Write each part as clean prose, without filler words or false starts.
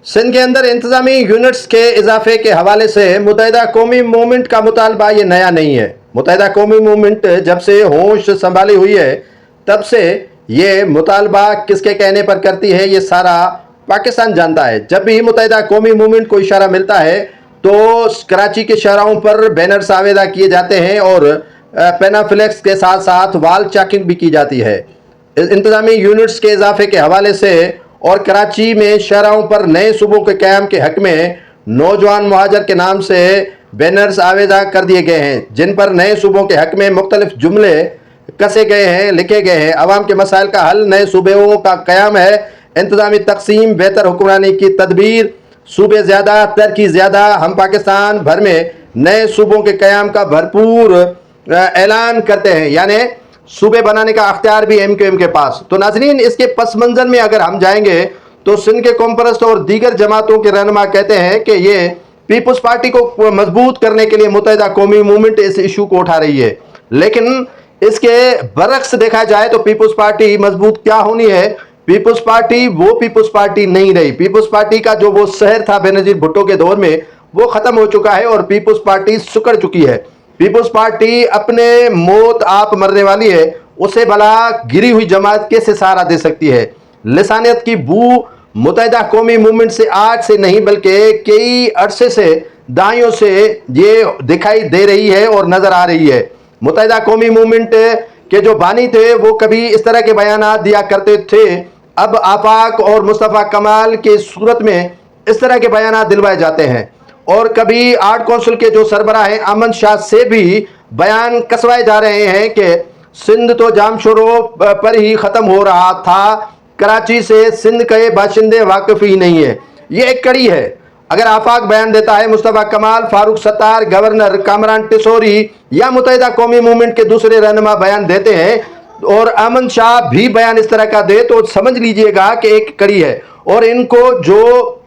सिंध के अंदर इंतजामी यूनिट्स के इजाफे के हवाले से मुत्तहिदा कौमी मूवमेंट का मुतालबा ये नया नहीं है। मुत्तहिदा कौमी मूवमेंट जब से होश संभाली हुई है तब से ये मुतालबा किसके कहने पर करती है ये सारा पाकिस्तान जानता है। जब भी मुत्तहिदा कौमी मूवमेंट को इशारा मिलता है तो कराची के शहरों पर बैनर्स आवेदा किए जाते हैं और पेनाफ्लेक्स के साथ साथ वाल चैकिंग भी की जाती है। इंतजामी यूनिट्स के इजाफे के हवाले से और कराची में शहरों पर नए सूबों के क़याम के हक़ में नौजवान मुहाजिर के नाम से बैनर्स आवेदा कर दिए गए हैं, जिन पर नए सूबों के हक़ में मुख्तलिफ जुमले कसे गए हैं, लिखे गए हैं। अवाम के मसाइल का हल, नए सूबों का क़याम है, इंतजामी तकसीम, बेहतर हुक्मरानी की तदबीर, सूबे ज़्यादा, तरक्की ज़्यादा। हम पाकिस्तान भर में नए सूबों के क़याम का भरपूर ऐलान करते हैं, यानी सूबे बनाने का अख्तियार भी MQM के पास। तो नाज़रीन, इसके पस मंज़र में अगर हम जाएंगे तो सिंध के कौम परस्त और दीगर जमातों के रहनुमा कहते हैं कि ये पीपल्स पार्टी को मजबूत करने के लिए मुत्तहिदा कौमी मूवमेंट इस इशू को उठा रही है। लेकिन इसके बरक्स देखा जाए तो पीपल्स पार्टी मजबूत क्या होनी है, पीपल्स पार्टी वो पीपल्स पार्टी नहीं रही। पीपल्स पार्टी का जो वो शहर था बेनजीर भुट्टो के दौर में वो ख़त्म हो चुका है और पीपल्स पार्टी सुकड़ चुकी है। पीपल्स पार्टी अपने मौत आप मरने वाली है, उसे भला गिरी हुई जमात कैसे सहारा दे सकती है। लिसानियत की बू मुत्तहिदा कौमी मूवमेंट से आज से नहीं बल्कि कई अरसे से, दहाइयों से ये दिखाई दे रही है और नज़र आ रही है। मुत्तहिदा कौमी मूवमेंट के जो बानी थे वो कभी इस तरह के बयानात दिया करते थे, अब आफाक और मुस्तफ़ा कमाल के सूरत में इस तरह के बयानात दिलवाए जाते हैं। और कभी आर्ट कौंसिल के जो सरबराह हैं अमन शाह से भी बयान कसवाए जा रहे हैं कि सिंध तो जामशोरों पर ही ख़त्म हो रहा था, कराची से सिंध के बाशिंदे वाकिफ़ ही नहीं है। ये एक कड़ी है। अगर आफाक बयान देता है, मुस्तफ़ा कमाल, फारूक सत्तार, गवर्नर कामरान टिसोरी या मुत्तहिदा कौमी मूवमेंट के दूसरे रहनुमा बयान देते हैं और अमन शाह भी बयान इस तरह का दे, तो समझ लीजिएगा कि एक कड़ी है और इनको जो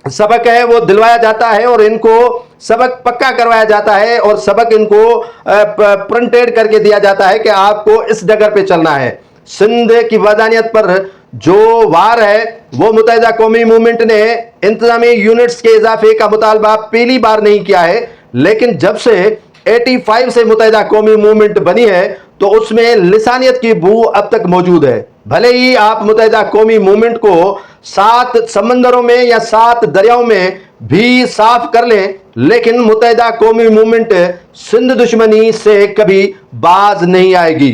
सबक है वो दिलवाया जाता है और इनको सबक पक्का करवाया जाता है और सबक इनको प्रिंटेड करके दिया जाता है कि आपको इस डगर पे चलना है। सिंध की वदानियत पर जो वार है वो मुत्तहिदा कौमी मूवमेंट ने इंतजामी यूनिट्स के इजाफे का मुतालबा पहली बार नहीं किया है, लेकिन जब से 85 से मुत्तहिदा कौमी मूवमेंट बनी है तो उसमें लिसानियत की बू अब तक मौजूद है। भले ही आप मुत्तहिदा कौमी मूवमेंट को 7 समंदरों में या 7 दरियाओं में भी साफ कर लें, लेकिन मुत्तहिदा कौमी मूवमेंट सिंध दुश्मनी से कभी बाज नहीं आएगी।